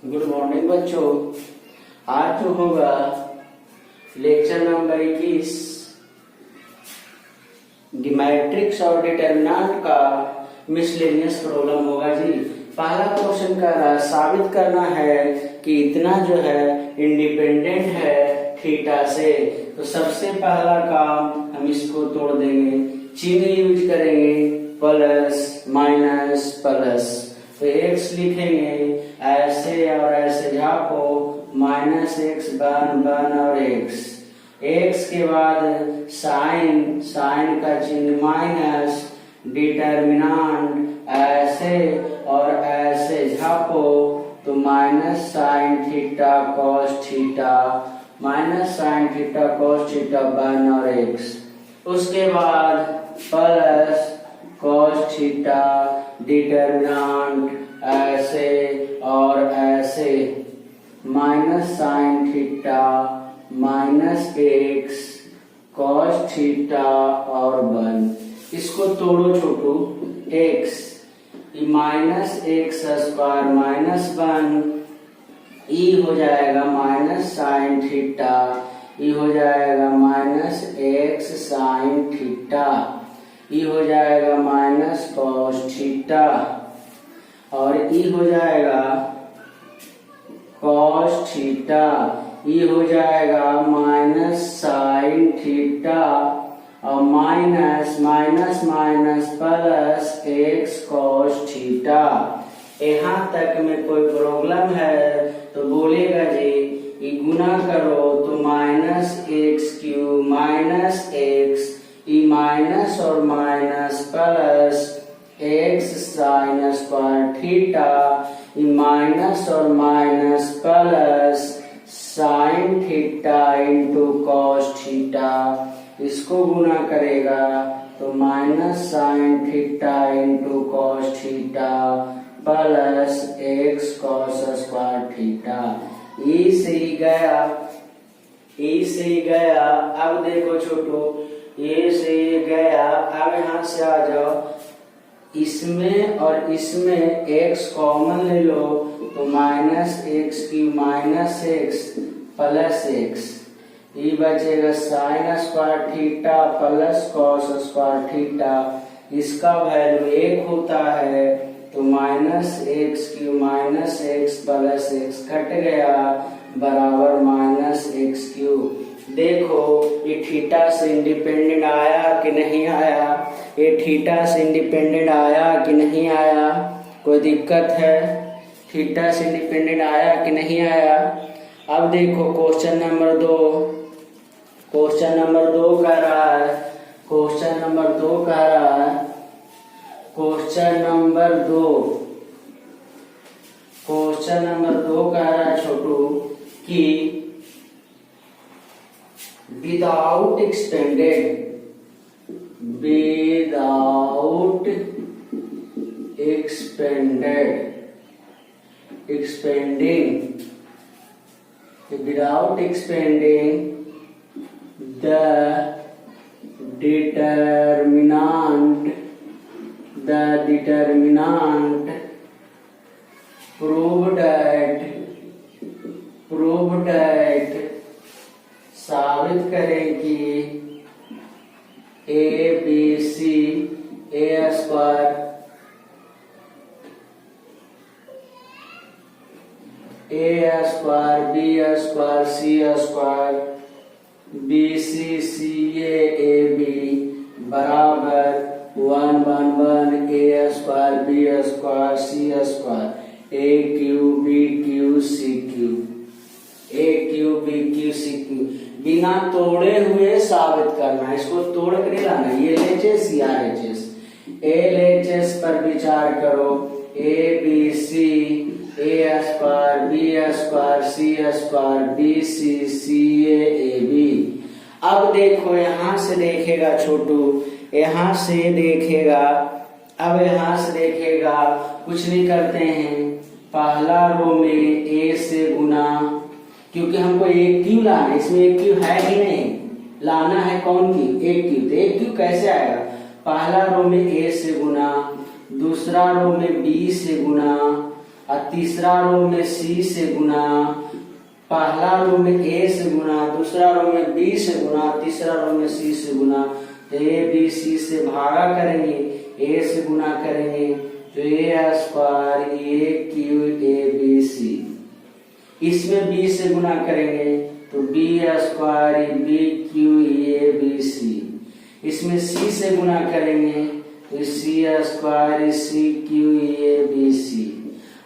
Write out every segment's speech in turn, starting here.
Good morning बच्चों। आज जो होगा लेक्चर नंबर 21 मैट्रिक्स और डिटरमिनेंट का मिसलेनियस प्रॉब्लम होगा जी। पहला क्वेश्चन कह रहा है साबित करना है कि इतना जो है इंडिपेंडेंट है थीटा से। तो सबसे पहला काम हम इसको तोड़ देंगे, चिन्ह यूज करेंगे प्लस माइनस प्लस। तो x लिखेंगे ऐसे और ऐसे झापो माइनस एक्स वन और x के बाद साइन का चिन्ह माइनस, डिटरमिनेंट ऐसे और ऐसे झापो तो minus sine theta cos theta, minus sine theta cos theta one और x। उसके बाद प्लस कॉस थीटा, डिटरमिनेंट ऐसे और ऐसे minus sine theta minus X cos theta और वन। इसको तोड़ो छोटू, X minus X square minus one, ई हो जाएगा माइनस साइन थीटा, ई हो जाएगा माइनस एक्स साइन थीटा, ई हो जाएगा माइनस कॉस थीटा और ई हो जाएगा कॉस थीटा, ई हो जाएगा माइनस साइन थीटा और minus minus minus plus X cos theta. यहाँ तक में कोई प्रॉब्लम है तो बोलेगा जी ये गुना करो तो minus X cube minus X, ई माइनस और minus plus X sine square theta, ई माइनस और minus plus sine theta into cos theta. इसको गुना करेगा तो minus sine theta into cos theta plus X cos square theta. ई से ही गया, ई से ही गया। अब देखो छोटू, ये से गया, अब यहाँ से आ जाओ, इसमें और इसमें x कॉमन ले लो तो माइनस एक्स की माइनस एक्स प्लस एक्स, ये बचेगा sign square theta plus cos square theta. इसका वैल्यू 1 होता है तो माइनस एक्स की minus x plus x cut गया बराबर माइनस एक्स क्यूब। देखो ये थीटा से इंडिपेंडेंट आया कि नहीं आया, ये थीटा से इंडिपेंडेंट आया कि नहीं आया, कोई दिक्कत है? थीटा से इंडिपेंडेंट आया कि नहीं आया? अब देखो क्वेश्चन नंबर 2, क्वेश्चन नंबर 2 कह रहा है, क्वेश्चन नंबर 2 कह रहा है, क्वेश्चन नंबर 2, क्वेश्चन नंबर 2 कह रहा है छोटू कि without expanding, without expanding the determinant prove that साबित करें कि A B C A square B square C square B C C A B बराबर 1 1 1 A square B square C square A cube B cube C cube, A cube B cube C cube. बिना तोड़े हुए साबित करना है, इसको तोड़ कर लाना। ये LHS या RHS, LHS पर विचार करो, A B C A square B square C square B C C A B. अब देखो यहाँ से देखेगा छोटू, यहाँ से देखेगा, अब यहाँ से देखेगा, कुछ नहीं करते हैं, पहला रो में ए से गुना, क्योंकि हमको एक क्यू लाना है, इसमें एक क्यू है कि नहीं, लाना है कौन की, एक क्यू। तो एक क्यू कैसे आएगा, पहला रो में ए से गुना, दूसरा रो में बी से गुना, और तीसरा रो में सी से गुना, पहला रो में ए से गुना, दूसरा रो में बी से गुना, तीसरा रो में सी से गुना। तो ए बी सी से भागा करेंगे, ए से गुना करेंगे तो A square A cube A B C. इसमें बी से गुना करेंगे तो B square B cube A B C. इसमें सी से गुना करेंगे तो C square C cube A B C.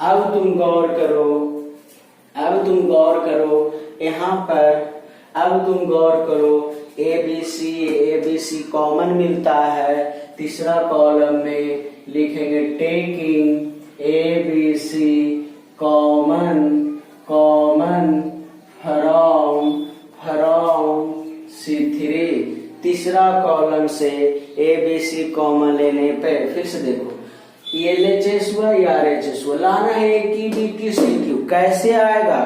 अब तुम गौर करो, अब तुम गौर करो यहाँ पर, अब तुम गौर करो ए बी सी कॉमन मिलता है। तीसरा कॉलम में लिखेंगे taking A B C common from C3। तीसरा कॉलम से ए बी सी कॉमन लेने पे फिर से देखो ये LHS हुआ या RHS हुआ, लाना है एक की बी की सी क्यू। कैसे आएगा,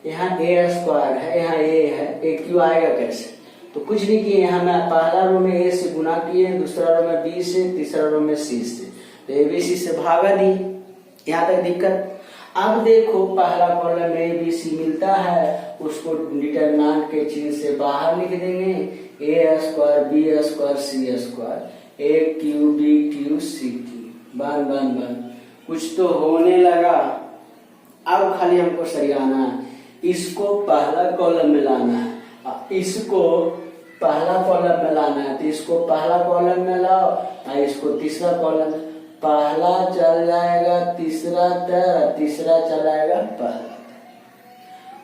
यहाँ ए स्क्वायर है, यहाँ ए है, ए क्यू आएगा कैसे? तो कुछ नहीं किए, यहाँ मैं पहला रो में ए से गुना किए, दूसरा रो में बी से, तीसरा रो में सी से, तो ए बी सी से भागा दी। यहाँ तक दिक्कत। अब देखो पहला कॉलम ए बी सी मिलता है, उसको डिटरमिनेंट के चिन्ह से बाहर लिख देंगे, A square B square C square A cube B cube C cube. One one बन कुछ तो होने लगा। अब खाली हमको सरियाना है, इसको पहला कॉलम में लाना है, इसको पहला कॉलम में लाना है, तो इसको पहला कॉलम में लाओ और इसको तीसरा कॉलम। पहला चल जाएगा तीसरा तर, तीसरा चलाएगा पहला,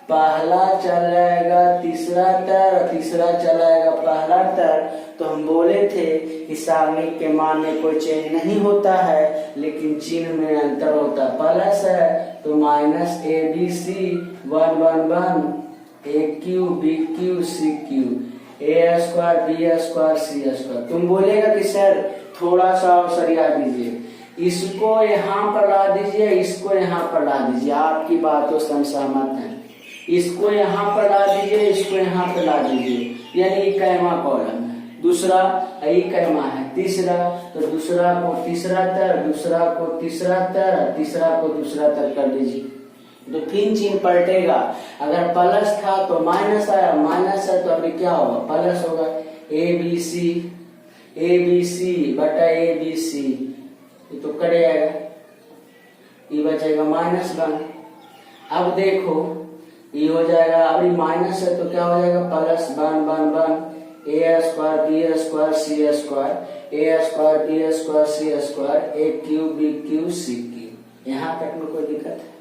पहला चल जाएगा तीसरा तर, तीसरा चलाएगा पहला तर। तो हम बोले थे कि सारणिक के मान में कोई चेंज नहीं होता है, लेकिन चिन्ह में अंतर होता है। प्लस है तो minus A B C 1 1 1 A cube B cube C cube A square B square C square. तुम बोलेगा कि सर थोड़ा सा और सरिया दीजिए, इसको यहाँ पर ला दीजिए, इसको यहाँ पर ला दीजिए। आपकी बातों से हम सहमत हैं। इसको यहाँ पर ला दीजिए, इसको यहाँ पर ला दीजिए, यानी इक्कीसवां कॉलम है। दूसरा इक्कीसवां है, तीसरा तो दूसरा को तीसरा तर, दूसरा को तीसरा तर, तीसरा को दूसरा तर कर दीजिए, तो फिर चिन्ह पलटेगा। अगर प्लस था तो माइनस आया, माइनस है तो अभी क्या होगा, प्लस होगा। ए बी सी बटा ए बी सी, तो कट जाएगा, ये बचेगा -1। अब देखो ये हो जाएगा, अभी माइनस है तो क्या हो जाएगा, plus 1 1 1 A square B square C square A square B square C square A cube B cube C cube. यहाँ तक में कोई दिक्कत है?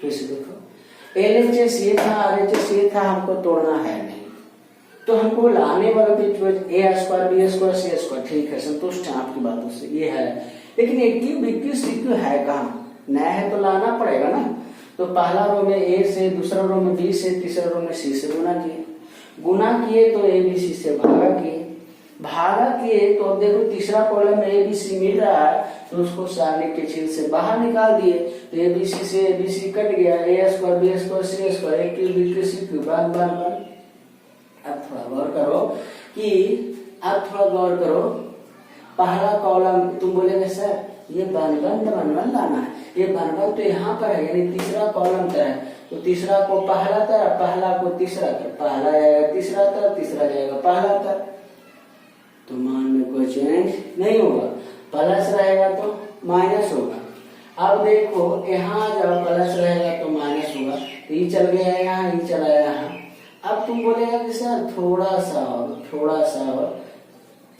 फिर से देखो LHS ये था, RHS ये था, हमको तोड़ना है नहीं, तो हमको लाने वाला ए square B square C square. ठीक है, संतुष्ट है आपकी बातों से, ये है। लेकिन A cube B cube C cube है कहाँ? नया है तो लाना पड़ेगा ना। तो पहला रो में ए से, दूसरा रो में बी से, तीसरा रो में सी से गुना किए तो ए बी सी से भागा किए तो अब देखो तीसरा कॉलम में ए बी सी मिल रहा है, तो उसको सारणिक के चिन्ह से बाहर निकाल दिए, तो ए बी सी से ए बी सी कट गया, A square B square C square A cube B cube C cube. One one बन। अब थोड़ा गौर करो पहला कॉलम, तुम बोलेंगे सर ये बन लाना है, ये बन तो यहाँ पर है, यानी तीसरा कॉलम तर है, तो तीसरा को पहला तर, पहला को तीसरा तर, पहला जाएगा तीसरा तर, तीसरा जाएगा पहला तर, तो मान में कोई चेंज नहीं होगा। प्लस रहेगा तो माइनस होगा। अब देखो यहाँ जब प्लस रहेगा तो माइनस होगा, तो ये चल गया यहाँ, ये चला यहाँ। अब तुम बोलेगा कि सर थोड़ा सा और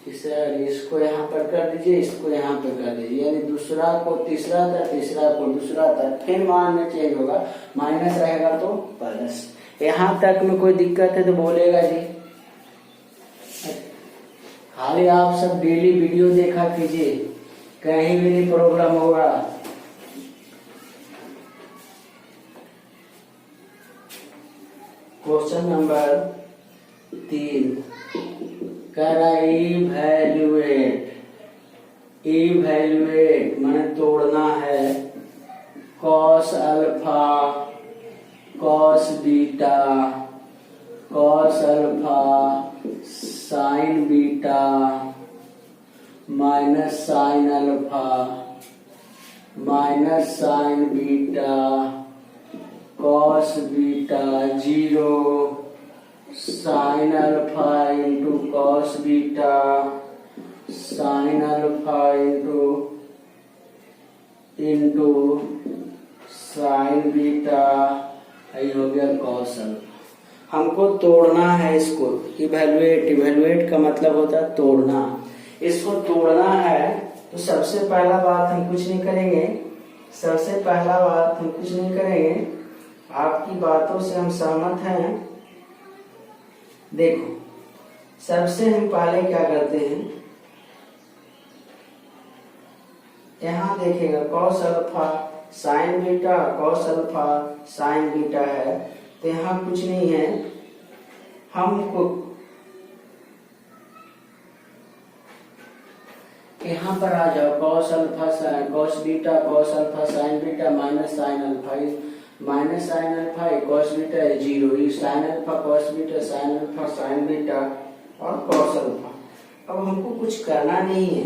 सर इसको यहाँ पर कर दीजिए, इसको यहाँ पर कर दीजिए, यानी दूसरा को तीसरा तर, तीसरा को दूसरा तर, फिर मान में चेंज होगा, माइनस रहेगा तो प्लस। यहाँ तक में कोई दिक्कत है तो बोलेगा जी। खाली आप सब डेली वीडियो देखा कीजिए, कहीं भी नहीं प्रॉब्लम होगा। क्वेश्चन नंबर 3 करा इवैल्यूएट माने तोड़ना है cos alpha cos beta cos alpha sign beta minus sine alpha minus sign beta cos beta 0 sign alpha into cos beta sine alpha into sine beta, ये हो गया कॉस अल्फा। हमको तोड़ना है इसको, इवेलुएट का मतलब होता है तोड़ना। इसको तोड़ना है तो सबसे पहला बात हम कुछ नहीं करेंगे, आपकी बातों से हम सहमत हैं। देखो सबसे हम पहले क्या करते हैं, यहाँ देखेगा cos alpha sign beta, cos alpha sign beta है, तो यहाँ कुछ नहीं है। हमको यहाँ पर आ जाओ, cos alpha sine cos beta cos alpha sign beta minus sine alpha cos beta 0, sine alpha cos beta sine alpha sign beta और कॉस अल्फा। अब हमको कुछ करना नहीं है,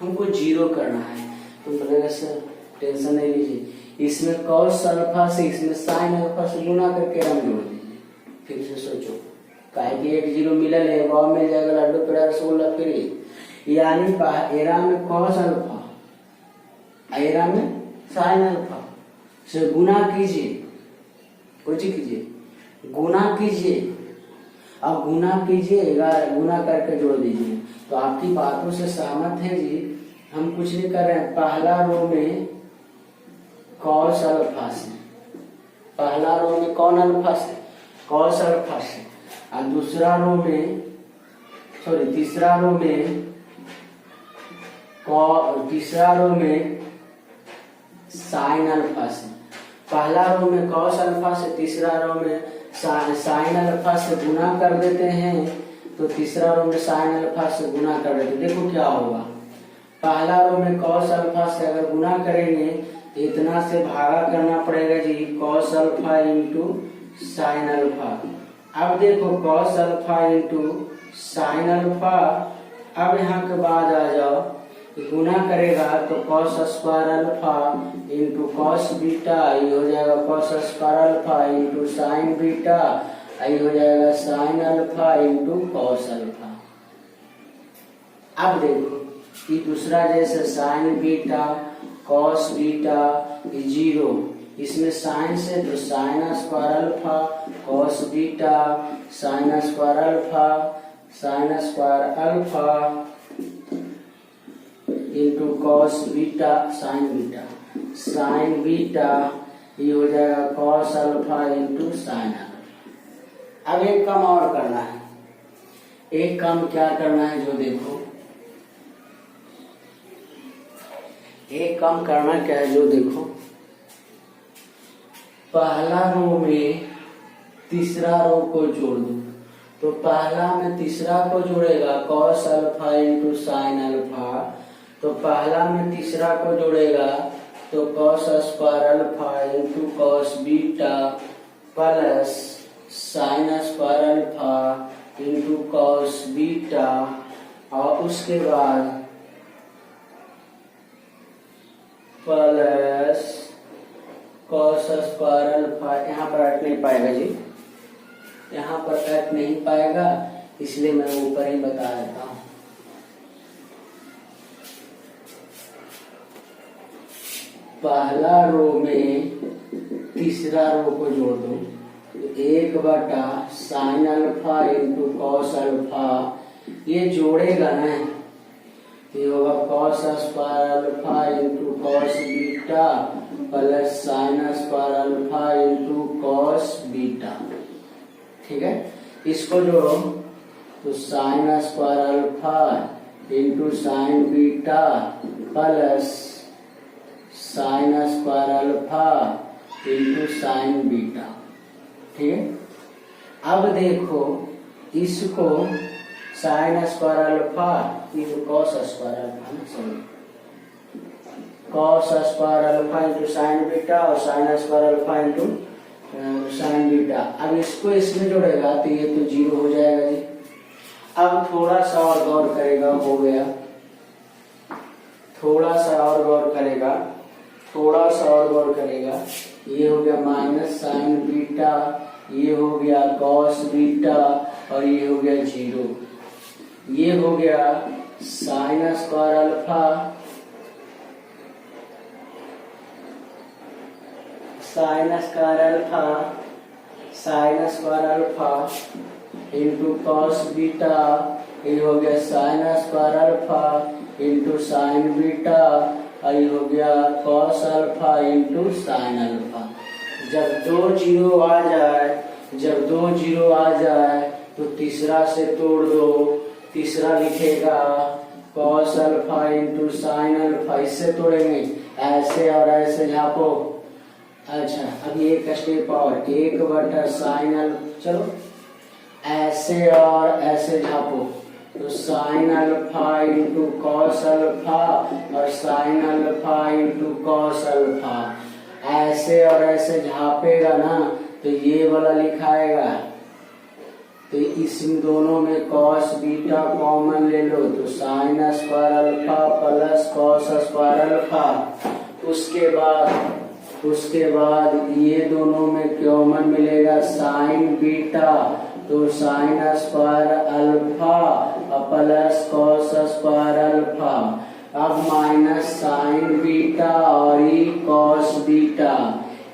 हमको 0 करना है। तो बोलेगा सर टेंशन नहीं लीजिए, इसमें कॉस अल्फा से इसमें साइन अल्फा से गुना करके हम जोड़ दीजिए। फिर से सोचो, काहे कि 1 0 मिलल है, वाव मिल जाएगा, लड्डू पेड़ा रसगुल्ला फ्री। यानी एरा में कॉस अल्फा, एरा में साइन अल्फा से गुना कीजिए, कुछ कीजिए, गुना कीजिए। अब गुना कीजिएगा, गुना करके जोड़ दीजिए। तो आपकी बातों से सहमत है जी, हम कुछ नहीं कर रहे हैं। पहला रो में कॉस अल्फा से, पहला रो में कौन अल्फा से, कॉस अल्फा से, और दूसरा रो में तीसरा रो में साइन अल्फा से। पहला रो में कॉस अल्फा से, तीसरा रो में साइन अल्फा से गुना कर देते हैं, तो तीसरा रो में साइन अल्फा से गुना कर देते हैं। देखो क्या होगा, पहला रो में कॉस अल्फा से अगर गुना करेंगे तो इतना से भागा करना पड़ेगा जी, cos alpha into sine alpha. अब देखो cos alpha into sine alpha. अब यहाँ के बाद आ जाओ, गुना करेगा तो cos square alpha into cos beta, ये हो जाएगा cos square alpha into sine beta, ये हो जाएगा sine alpha into cos alpha. अब देखो कि दूसरा जैसे साइन बीटा कॉस बीटा 0, इसमें साइन से तो sine square alpha cos beta sine square alpha into cos beta sine beta, ये हो जाएगा cos alpha into sine alpha. अब एक काम और करना है, एक काम क्या करना है जो देखो, एक काम करना क्या है जो देखो, पहला रो में तीसरा रो को जोड़ दो। तो पहला में तीसरा को जोड़ेगा cos alpha into sine alpha, तो पहला में तीसरा को जोड़ेगा तो cos square alpha into cos beta plus sine square alpha into cos beta, और उसके बाद प्लस कॉस स्क्वायर अल्फा। यहाँ पर अट नहीं पाएगा जी, यहाँ पर अट नहीं पाएगा, इसलिए मैं ऊपर ही बता देता हूँ। पहला रो में तीसरा रो को जोड़ दो, 1 sine alpha into cos alpha, ये जोड़ेगा ना, ये होगा cos square alpha into cos beta plus sine square alpha into cos beta. ठीक है, इसको जोड़ो तो sine square alpha into sine beta plus sine square alpha into sine beta. ठीक है, अब देखो इसको sine square alpha into cos square alpha, cos square alpha into sine beta और sine square alpha into sine beta. अब इसको इसमें जोड़ेगा तो ये तो 0 हो जाएगा जी। अब थोड़ा सा और गौर करेगा, हो गया, थोड़ा सा और गौर करेगा थोड़ा सा और गौर करेगा, ये हो गया माइनस साइन बीटा, ये हो गया कॉस बीटा और ये हो गया 0। ये हो गया sign square alpha, sign square alpha, sign square alpha into cos beta, ये हो गया sign square alpha into sine beta और ये हो गया cos alpha into sine alpha. जब दो जीरो आ जाए, जब दो जीरो आ जाए तो तीसरा से तोड़ दो, तीसरा लिखेगा cos alpha into sine alpha, इससे तोड़ेंगे ऐसे और ऐसे झापो। अच्छा अब एक स्टेप और, 1 साइन अल्फा, चलो ऐसे और ऐसे झापो, तो sine alpha into cos alpha और sine alpha into cos alpha, ऐसे और ऐसे झापेगा ना तो ये वाला लिखाएगा। तो इस दोनों में कॉस बीटा कॉमन ले लो तो sine square alpha plus cos square alpha. उसके बाद ये दोनों में कॉमन मिलेगा साइन बीटा, तो sine square alpha plus cos square alpha. अब माइनस साइन बीटा और ई कॉस बीटा,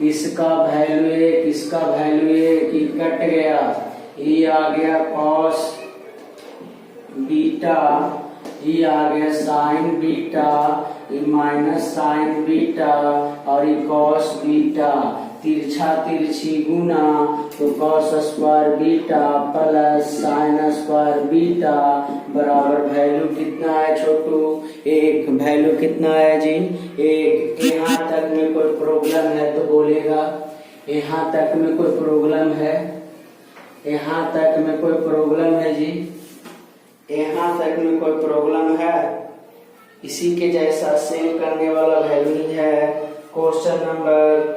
इसका वैल्यू 1, इसका वैल्यू 1, ई कट गया, ये आ गया कॉस बीटा, ये आ गया साइन बीटा, ये माइनस साइन बीटा और ये कॉस बीटा, तिरछा तिरछी गुना, तो cos square beta plus sine square beta बराबर वैल्यू कितना है छोटू? 1। वैल्यू कितना है जी? 1। यहाँ तक में कोई प्रॉब्लम है तो बोलेगा। यहाँ तक में कोई प्रॉब्लम है? यहाँ तक में कोई प्रॉब्लम है जी? यहाँ तक में कोई प्रॉब्लम है? इसी के जैसा सेम करने वाला वैल्यू ही है। क्वेश्चन नंबर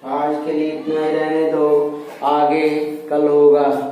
आज के लिए इतना ही रहने दो, आगे कल होगा।